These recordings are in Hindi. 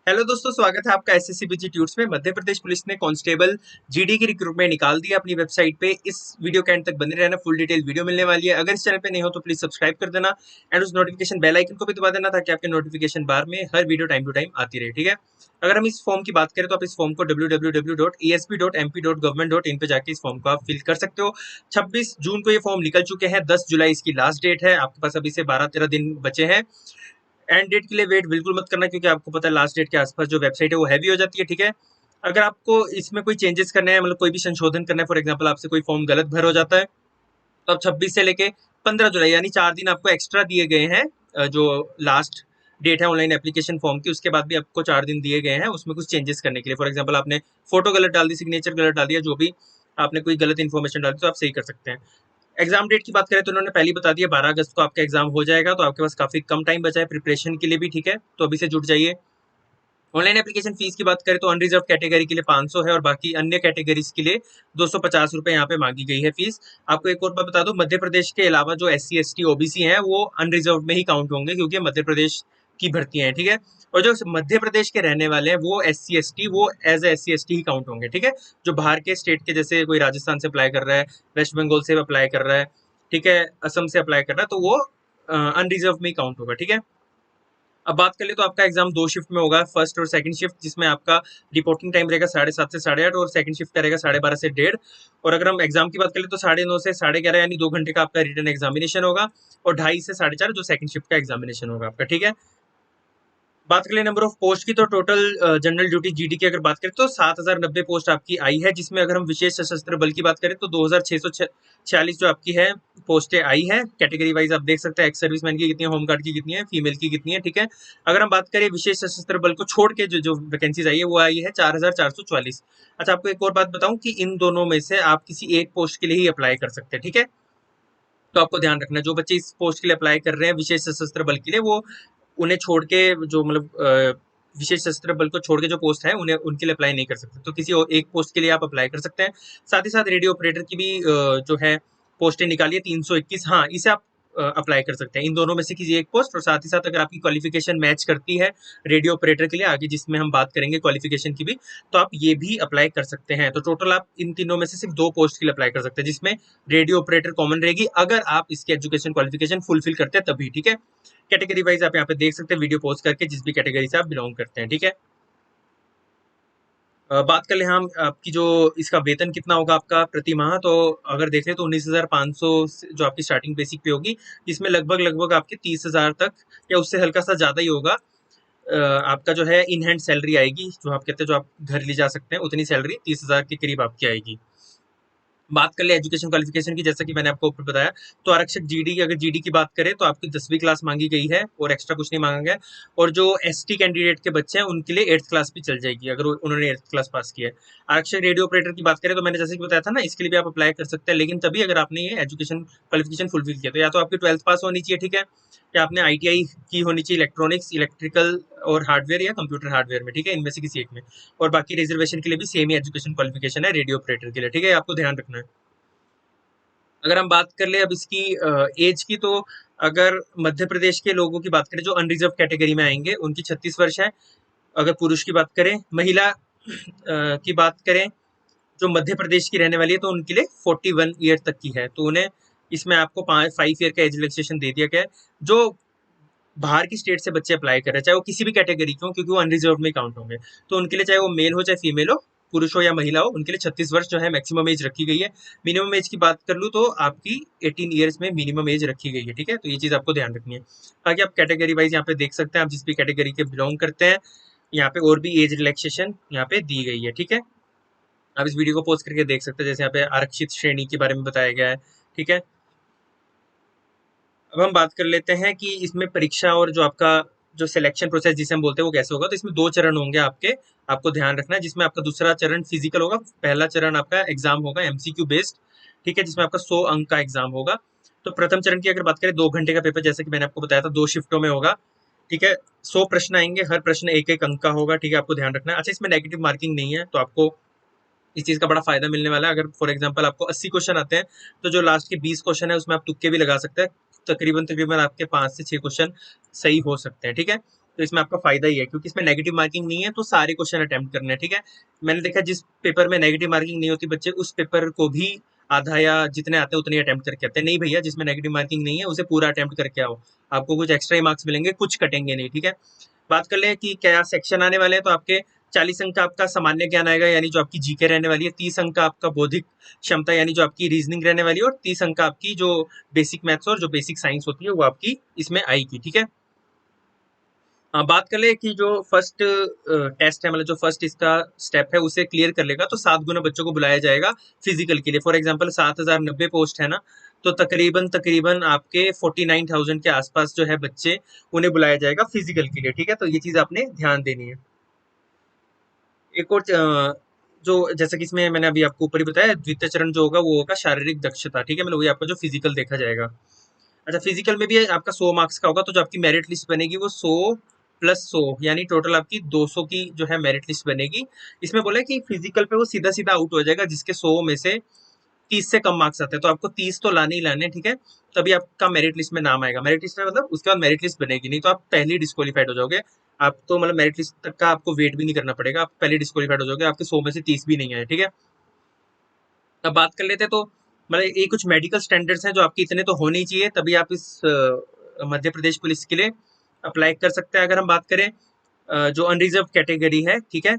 हेलो दोस्तों, स्वागत है आपका एसएससी बीजी ट्यूट्स में। मध्य प्रदेश पुलिस ने कांस्टेबल जीडी की रिक्रूटमेंट निकाल दी अपनी वेबसाइट पे। इस वीडियो के एंड तक बने रहना, फुल डिटेल वीडियो मिलने वाली है। अगर इस चैनल पे नहीं हो तो प्लीज सब्सक्राइब कर देना एंड उस नोटिफिकेशन बेल आइकन को भी दबा देना ताकि आपके नोटिफिकेशन बार में हर वीडियो टाइम टू टाइम आती रहे। ठीक है, अगर हम इस फॉर्म की बात करें तो आप इस फॉर्म को www.esp.mp.gov.in पे जाके इस फॉर्म को आप फिल कर सकते हो। 26 जून को ये फॉर्म निकल चुके हैं, 10 जुलाई इसकी लास्ट डेट है। आपके पास अभी से 12-13 दिन बचे हैं। एंड डेट के लिए वेट बिल्कुल मत करना, क्योंकि आपको पता है लास्ट डेट के आसपास जो वेबसाइट है वो हैवी हो जाती है। ठीक है, अगर आपको इसमें कोई चेंजेस करने हैं, मतलब कोई भी संशोधन करना है, फॉर एग्जांपल आपसे कोई फॉर्म गलत भर हो जाता है, तो आप 26 से लेके 15 जुलाई यानी 4 दिन आपको एक्स्ट्रा दिए गए हैं। जो लास्ट डेट है ऑनलाइन एप्लीकेशन फॉर्म की, उसके बाद भी आपको 4 दिन दिए गए हैं उसमें कुछ चेंजेस करने के लिए। फॉर एग्जांपल आपने फोटो गलत डाल दी, सिग्नेचर गलत डाल दिया, जो भी आपने कोई गलत इन्फॉर्मेशन डाल दी, तो आप सही कर सकते हैं। एग्जाम डेट की बात करें तो उन्होंने पहले ही बता दिया 12 अगस्त को आपका एग्जाम हो जाएगा, तो आपके पास काफी कम टाइम बचा है प्रिपरेशन के लिए भी। ठीक है, तो अभी से जुट जाइए। ऑनलाइन एप्लीकेशन फीस की बात करें तो अनरिजर्व कैटेगरी के लिए 500 है और बाकी अन्य कैटेगरीज के लिए 250 रुपए यहाँ पे मांगी गई है फीस। आपको एक और बात बता दूं, मध्य प्रदेश के अलावा जो SC ST OBC हैं वो अनरिजर्व में ही काउंट होंगे, क्योंकि मध्य प्रदेश की भर्तियां हैं। ठीक है, और जो मध्य प्रदेश के रहने वाले हैं वो SC ST वो एज ए SC ST ही काउंट होंगे। ठीक है, जो बाहर के स्टेट के, जैसे कोई राजस्थान से अप्लाई कर रहा है, वेस्ट बंगाल से अप्लाई कर रहा है, ठीक है, असम से अप्लाई कर रहा है, तो वो अनरिजर्व में ही काउंट होगा। ठीक है, अब बात कर ले तो आपका एग्जाम 2 शिफ्ट में होगा, फर्स्ट और सेकंड शिफ्ट, जिसमें आपका रिपोर्टिंग टाइम रहेगा 7:30 से 8:30 और सेकंड शिफ्ट का रहेगा 12:30 से 1:30। और अगर हम एग्जाम की बात करें तो 9:30 से 11:30 यानी 2 घंटे का आपका रिटर्न एग्जामिनेशन होगा और 2:30 से 4:30 जो सेकंड शिफ्ट का एग्जामिनेशन होगा आपका। ठीक है, बात करें नंबर ऑफ पोस्ट की तो टोटल जनरल ड्यूटी जीडी की अगर बात करें तो 7,090 पोस्ट आपकी आई है, जिसमें अगर हम विशेष सशस्त्र बल की बात करें तो 2,646 जो आपकी है पोस्टें आई है। कैटेगरी वाइज आप देख सकते हैं, एक्स सर्विसमैन की कितनी है, होमगार्ड की कितनी है, फीमेल की कितनी है। ठीक है, अगर हम बात करें विशेष सशस्त्र बल को छोड़ के जो जो वैकेंसीज आई है वो आई है 4,444। अच्छा, आपको एक और बात बताऊं कि इन दोनों में से आप किसी एक पोस्ट के लिए ही अप्लाई कर सकते हैं। ठीक है, तो आपको ध्यान रखना, जो बच्चे इस पोस्ट के लिए अप्लाई कर रहे हैं विशेष सशस्त्र बल के लिए, वो उन्हें छोड़ के जो मतलब विशेष सशस्त्र बल को छोड़ के जो पोस्ट है उन्हें उनके लिए अप्लाई नहीं कर सकते, तो किसी और एक पोस्ट के लिए आप अप्लाई कर सकते हैं। साथ ही साथ रेडियो ऑपरेटर की भी जो है पोस्टें निकाली है 321, हाँ इसे आप अप्लाई कर सकते हैं, इन दोनों में से किसी एक पोस्ट। और साथ ही साथ अगर आपकी क्वालिफिकेशन मैच करती है रेडियो ऑपरेटर के लिए आगे, जिसमें हम बात करेंगे क्वालिफिकेशन की भी, तो आप ये भी अप्लाई कर सकते हैं। तो टोटल आप इन तीनों में से सिर्फ 2 पोस्ट के लिए अप्लाई कर सकते हैं, जिसमें रेडियो ऑपरेटर कॉमन रहेगी अगर आप इसकी एजुकेशन क्वालिफिकेशन फुलफिल करते हैं तभी। ठीक है, कैटेगरी वाइज आप यहाँ पे देख सकते हैं वीडियो पोस्ट करके, जिस भी कैटेगरी से आप बिलोंग करते हैं। ठीक है, बात कर ले हम आपकी जो इसका वेतन कितना होगा आपका प्रति माह, तो अगर देखें तो 19,500 जो आपकी स्टार्टिंग बेसिक पे होगी, जिसमें लगभग लगभग आपके 30,000 तक या उससे हल्का सा ज़्यादा ही होगा। आपका जो है इन हैंड सैलरी आएगी, जो आप कहते हैं जो आप घर ले जा सकते हैं, उतनी सैलरी 30,000 के करीब आपकी आएगी। बात कर ले एजुकेशन क्वालिफिकेशन की, जैसा कि मैंने आपको ऊपर बताया, तो आरक्षक जीडी की, अगर जीडी की बात करें तो आपकी 10वीं क्लास मांगी गई है और एक्स्ट्रा कुछ नहीं मांगा गया। और जो एसटी कैंडिडेट के बच्चे हैं उनके लिए 8th क्लास भी चल जाएगी अगर उन्होंने 8th क्लास पास किया है। आरक्षक रेडियो ऑपरेटर की बात करें तो मैंने जैसे कि बताया था ना, इसके लिए भी आप अप्लाई कर सकते हैं, लेकिन तभी अगर आपने ये एजुकेशन क्वालिफिकेशन फुलफिल किया, तो या तो आपकी 12th पास होनी चाहिए, ठीक है, या आपने ITI की होनी चाहिए इलेक्ट्रॉनिक्स, इलेक्ट्रिकल और हार्डवेयर या कंप्यूटर हार्डवेयर में, ठीक है, इनमें से किसी एक में। और बाकी रिजर्वेशन के लिए भी सेम ही एजुकेशन क्वालिफिकेशन है रेडियो ऑपरेटर के लिए। ठीक है, आपको ध्यान रखना है। अगर हम बात कर ले अब इसकी एज की, तो अगर मध्य प्रदेश के लोगों की बात करें जो अनरिजर्व कैटेगरी में आएंगे उनकी 36 वर्ष है। अगर पुरुष की बात करें, महिला की बात करें जो मध्य प्रदेश की रहने वाली है, तो उनके लिए 41 ईयर तक की है, तो उन्हें इसमें आपको 5 ईयर का एज रिलैक्सेशन दे दिया गया है। जो बाहर की स्टेट से बच्चे अप्लाई कर रहे हैं, चाहे वो किसी भी कैटेगरी के हो, क्योंकि वो अनरिजर्व में काउंट होंगे, तो उनके लिए चाहे वो मेल हो चाहे फीमेल हो, पुरुष हो या महिला हो, उनके लिए 36 वर्ष जो है मैक्सिमम एज रखी गई है। मिनिमम एज की बात कर लूँ तो आपकी 18 ईयर्स में मिनिमम एज रखी गई है। ठीक है, तो ये चीज़ आपको ध्यान रखनी है। बाकी आप कैटेगरी वाइज यहाँ पे देख सकते हैं, आप जिस भी कैटेगरी के बिलोंग करते हैं, यहाँ पे और भी एज रिलैक्सेशन यहाँ पे दी गई है। ठीक है, आप इस वीडियो को पोस्ट करके देख सकते हैं, जैसे यहाँ पे आरक्षित श्रेणी के बारे में बताया गया है। ठीक है, अब हम बात कर लेते हैं कि इसमें परीक्षा और जो आपका जो सिलेक्शन प्रोसेस जिसे हम बोलते हैं वो कैसे होगा। तो इसमें 2 चरण होंगे आपके, आपको ध्यान रखना है, जिसमें आपका दूसरा चरण फिजिकल होगा, पहला चरण आपका एग्जाम होगा MCQ बेस्ड, ठीक है, जिसमें आपका 100 अंक का एग्जाम होगा। तो प्रथम चरण की अगर बात करें, 2 घंटे का पेपर, जैसे कि मैंने आपको बताया था 2 शिफ्टों में होगा। ठीक है, 100 प्रश्न आएंगे, हर प्रश्न 1-1 अंक का होगा। ठीक है, आपको ध्यान रखना है। अच्छा, इसमें नेगेटिव मार्किंग नहीं है, तो आपको इस चीज़ का बड़ा फायदा मिलने वाला है। अगर फॉर एग्जांपल आपको 80 क्वेश्चन आते हैं, तो जो लास्ट के 20 क्वेश्चन है उसमें आप तुक्के भी लगा सकते हैं, तकरीबन तकरीबन आपके 5 से 6 क्वेश्चन सही हो सकते हैं। ठीक है, तो इसमें आपका फायदा ही है, क्योंकि इसमें नेगेटिव मार्किंग नहीं है, तो सारे क्वेश्चन अटेम्प्ट करने हैं, ठीक है। मैंने देखा जिस पेपर में नेगेटिव मार्किंग नहीं होती, बच्चे उस पेपर को भी आधा या जितने आते हैं उतने अटेम्प्ट करके आते हैं। नहीं भैया, जिसमें नेगेटिव मार्किंग नहीं है उसे पूरा अटेम्प्ट करके आओ, आपको कुछ एक्स्ट्रा ही मार्क्स मिलेंगे, कुछ कटेंगे नहीं, ठीक है। बात कर लें कि क्या सेक्शन आने वाले हैं, तो आपके 40 अंक का आपका सामान्य ज्ञान आएगा, यानी जो आपकी जीके रहने वाली है। 30 अंक का आपका बौद्धिक क्षमता, यानी जो आपकी रीजनिंग रहने वाली है। और 30 अंक का आपकी जो बेसिक मैथ्स और जो बेसिक साइंस होती है वो आपकी इसमें आएगी, ठीक है। बात कर ले कि जो फर्स्ट टेस्ट है, मतलब जो फर्स्ट इसका स्टेप है उसे क्लियर कर लेगा तो 7 गुना बच्चों को बुलाया जाएगा फिजिकल के लिए। फॉर एग्जांपल 7090 पोस्ट है ना, तो तकरीबन तकरीबन आपके 49,000 के आसपास जो है बच्चे, उन्हें बुलाया जाएगा फिजिकल के लिए, ठीक है। तो ये चीज आपने ध्यान देनी है। एक और जो जैसा कि इसमें मैंने अभी आपको ऊपर ही बताया, द्वितीय चरण जो होगा वो होगा शारीरिक दक्षता, ठीक है। मतलब वही आपका जो फिजिकल देखा जाएगा। अच्छा, फिजिकल में भी आपका 100 मार्क्स का होगा, तो जो आपकी मेरिट लिस्ट बनेगी वो 100 प्लस 100, यानी टोटल आपकी 200 की जो है मेरिट लिस्ट बनेगी। इसमें बोला है कि फिजिकल पे वो सीधा सीधा आउट हो जाएगा जिसके 100 में से 30 से कम मार्क्स आते हैं, तो आपको 30 तो लाने ही लाने, ठीक है। तभी आपका मेरिट लिस्ट में नाम आएगा। मेरिट लिस्ट में मतलब उसके बाद मेरिट लिस्ट बनेगी, नहीं तो आप पहले ही डिस्क्वालीफाइड हो जाओगे। आप तो मतलब मेरिट लिस्ट तक का आपको वेट भी नहीं करना पड़ेगा, आप पहले डिस्क्वालीफाइड हो जाओगे, आपके 100 में से 30 भी नहीं आए, ठीक है। अब बात कर लेते हैं, तो मतलब ये कुछ मेडिकल स्टैंडर्ड्स हैं जो आपके इतने तो होने ही चाहिए, तभी आप इस मध्य प्रदेश पुलिस के लिए अप्लाई कर सकते हैं। अगर हम बात करें जो अनरिजर्व कैटेगरी है, ठीक है,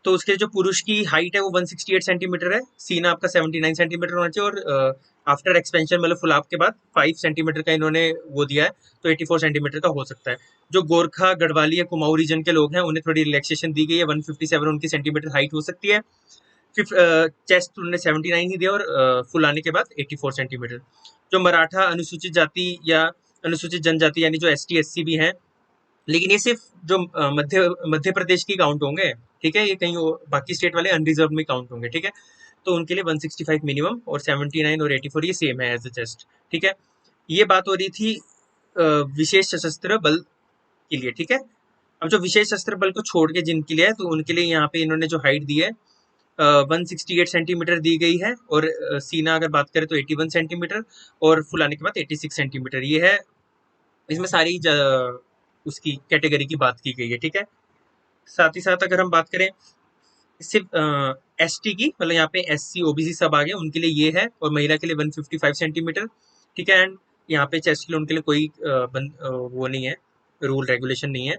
तो उसके जो पुरुष की हाइट है वो 168 सेंटीमीटर है, सीना आपका 79 सेंटीमीटर होना चाहिए, और आफ्टर एक्सपेंशन मतलब फुलाव के बाद 5 सेंटीमीटर का इन्होंने वो दिया है, तो 84 सेंटीमीटर का हो सकता है। जो गोरखा गढ़वाली या कुमाऊं रीजन के लोग हैं उन्हें थोड़ी रिलैक्सेशन दी गई है, 157 उनकी सेंटीमीटर हाइट हो सकती है। फिर चेस्ट उन्होंने 79 ही दिया, और फुल आने के बाद 84 सेंटीमीटर। जो मराठा अनुसूचित जाति या अनुसूचित जनजाति यानी जो ST SC भी हैं, लेकिन ये सिर्फ जो मध्य प्रदेश की काउंट होंगे, ठीक है, ये कहीं बाकी स्टेट वाले अनरिजर्व में काउंट होंगे, ठीक है। तो उनके लिए 165 मिनिमम, और 79 और 84 ये सेम है एज अ चेस्ट, ठीक है। ये बात हो रही थी विशेष सशस्त्र बल के लिए, ठीक है। अब जो विशेष सशस्त्र बल को छोड़ के जिनके लिए है, तो उनके लिए यहाँ पे इन्होंने जो हाइट दी है 168 सेंटीमीटर दी गई है, और सीना अगर बात करें तो 81 सेंटीमीटर, और फुल आने के बाद 86 सेंटीमीटर। ये है, इसमें सारी उसकी कैटेगरी की बात की गई है, ठीक है। साथ ही साथ अगर हम बात करें सिर्फ ST की, मतलब यहाँ पे SC OBC सब आ गए, उनके लिए ये है, और महिला के लिए 155 सेंटीमीटर, ठीक है। एंड यहाँ पे चेस्ट के लिए उनके लिए कोई वो नहीं है, रूल रेगुलेशन नहीं है।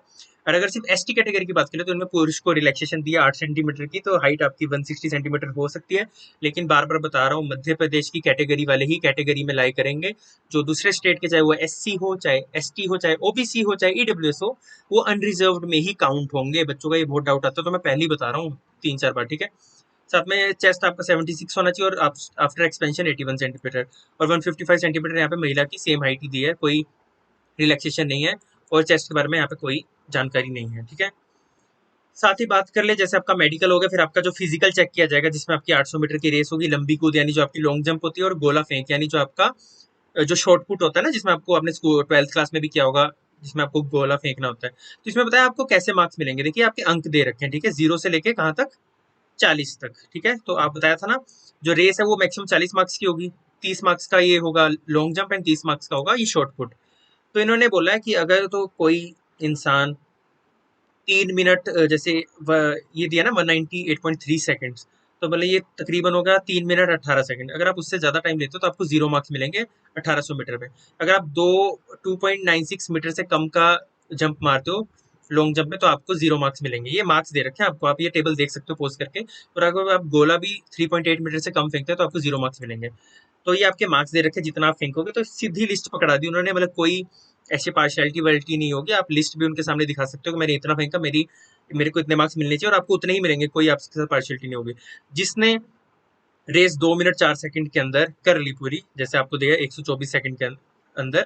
और अगर सिर्फ ST कैटेगरी की बात करें तो इनमें पुरुष को रिलैक्सेशन दिया 8 सेंटीमीटर की, तो हाइट आपकी 160 सेंटीमीटर हो सकती है। लेकिन बार बार बता रहा हूँ, मध्य प्रदेश की कैटेगरी वाले ही कैटेगरी में लाई करेंगे। जो दूसरे स्टेट के, चाहे वो SC हो, चाहे ST हो, चाहे OBC हो, चाहे EWS हो, वो अनरिजर्व्ड में ही काउंट होंगे। बच्चों का ये बहुत डाउट आता है, तो मैं पहले ही बता रहा हूँ 3-4 बार, ठीक है। साथ में चेस्ट आपका 76 होना चाहिए, और आफ्टर एक्सपेंशन 81 सेंटीमीटर, और 155 सेंटीमीटर यहाँ पे महिला की सेम हाइट ही दी है, कोई रिलैक्सेशन नहीं है, और चेस्ट के बारे में यहाँ पे कोई जानकारी नहीं है, ठीक है। साथ ही बात कर ले, जैसे आपका मेडिकल हो गया, फिर आपका जो फिजिकल चेक किया जाएगा, जिसमें आपकी 800 मीटर की रेस होगी, लंबी कूद यानी जो आपकी लॉन्ग जंप होती है, और गोला फेंक यानी जो आपका जो शॉर्ट पुट होता है ना, जिसमें आपको आपने 12th क्लास में भी किया होगा, जिसमें आपको गोला फेंकना होता है। तो इसमें बताया आपको कैसे मार्क्स मिलेंगे। देखिए, आपके अंक दे रखे हैं, ठीक है, 0 से लेके कहाँ तक, 40 तक, ठीक है। तो आप बताया था ना, जो रेस है वो मैक्सिमम 40 मार्क्स की होगी, 30 मार्क्स का ये होगा लॉन्ग जंप, एंड 30 मार्क्स का होगा ये शॉर्ट पुट। तो इन्होंने बोला है कि अगर तो कोई इंसान 3 मिनट जैसे ये दिया ना 198.3 सेकेंड्स, तो मतलब ये तकरीबन होगा 3 मिनट 18 सेकेंड। अगर आप उससे ज्यादा टाइम लेते हो तो आपको 0 मार्क्स मिलेंगे 1800 मीटर पे। अगर आप 2.96 मीटर से कम का जंप मारते हो लॉन्ग जंप में, तो आपको 0 मार्क्स मिलेंगे। ये मार्क्स दे रखे हैं आपको, आप ये टेबल देख सकते हो पोस्ट करके। और अगर आप गोला भी 3.8 मीटर से कम फेंकते हैं तो आपको 0 मार्क्स मिलेंगे। तो ये आपके मार्क्स दे रखे, जितना आप फेंकोगे। तो सीधी लिस्ट पकड़ा दी उन्होंने, मतलब कोई ऐसी पार्शियलिटी वालिटी नहीं होगी। आप लिस्ट भी उनके सामने दिखा सकते हो कि मैंने इतना फेंका, मेरे को इतने मार्क्स मिलने चाहिए, और आपको उतने ही मिलेंगे, कोई आपके साथ पार्शियलिटी नहीं होगी। जिसने रेस 2 मिनट 4 सेकंड के अंदर कर ली पूरी, जैसे आपको दिया 124 सेकंड के अंदर,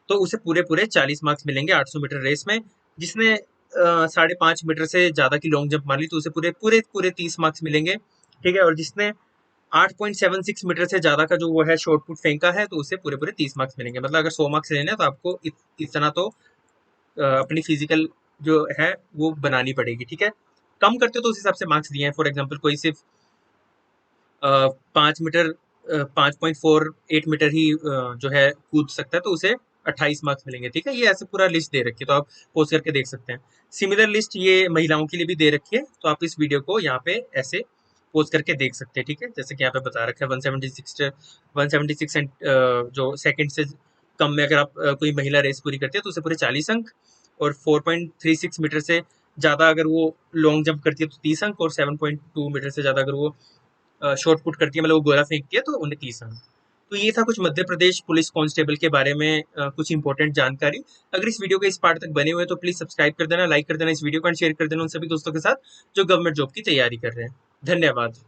तो उसे पूरे पूरे 40 मार्क्स मिलेंगे 800 मीटर रेस में। जिसने 5.5 मीटर से ज्यादा की लॉन्ग जंप मार ली, तो उसे पूरे पूरे पूरे 30 मार्क्स मिलेंगे, ठीक है। और जिसने 8.76 मीटर से ज्यादा का जो वो है शॉर्ट पुट फेंका है, तो उसे पूरे पूरे 30 मार्क्स मिलेंगे। मतलब अगर 100 मार्क्स लेने हैं तो आपको इतना तो अपनी फिजिकल जो है वो बनानी पड़ेगी, ठीक है। कम करते हो तो उस हिसाब से मार्क्स दिए हैं। फॉर एग्जाम्पल कोई सिर्फ 5 मीटर 5.48 मीटर ही जो है कूद सकता है, तो उसे 28 मार्क्स मिलेंगे। ठीक है, ये ऐसे पूरा लिस्ट दे रखी है, तो आप पोस्ट करके देख सकते हैं। सिमिलर लिस्ट ये महिलाओं के लिए भी दे रखी है, तो आप इस वीडियो को यहाँ पे ऐसे पोस्ट करके देख सकते हैं। ठीक है, जैसे कि यहाँ पे बता रखा है 176 एंड जो सेकंड से कम में अगर आप कोई महिला रेस पूरी करती है तो उसे पूरे 40 अंक, और 4.36 मीटर से ज़्यादा अगर वो लॉन्ग जंप करती है तो 30 अंक, और 7.2 मीटर से ज़्यादा अगर वो शॉर्ट पुट करती है, मतलब वो गोला फेंकती है, तो उन्हें 30 अंक। तो ये था कुछ मध्य प्रदेश पुलिस कांस्टेबल के बारे में कुछ इंपॉर्टेंट जानकारी। अगर इस वीडियो के इस पार्ट तक बने हुए तो प्लीज सब्सक्राइब कर देना, लाइक कर देना इस वीडियो को, एंड शेयर कर देना उन सभी दोस्तों के साथ जो गवर्नमेंट जॉब की तैयारी कर रहे हैं। धन्यवाद।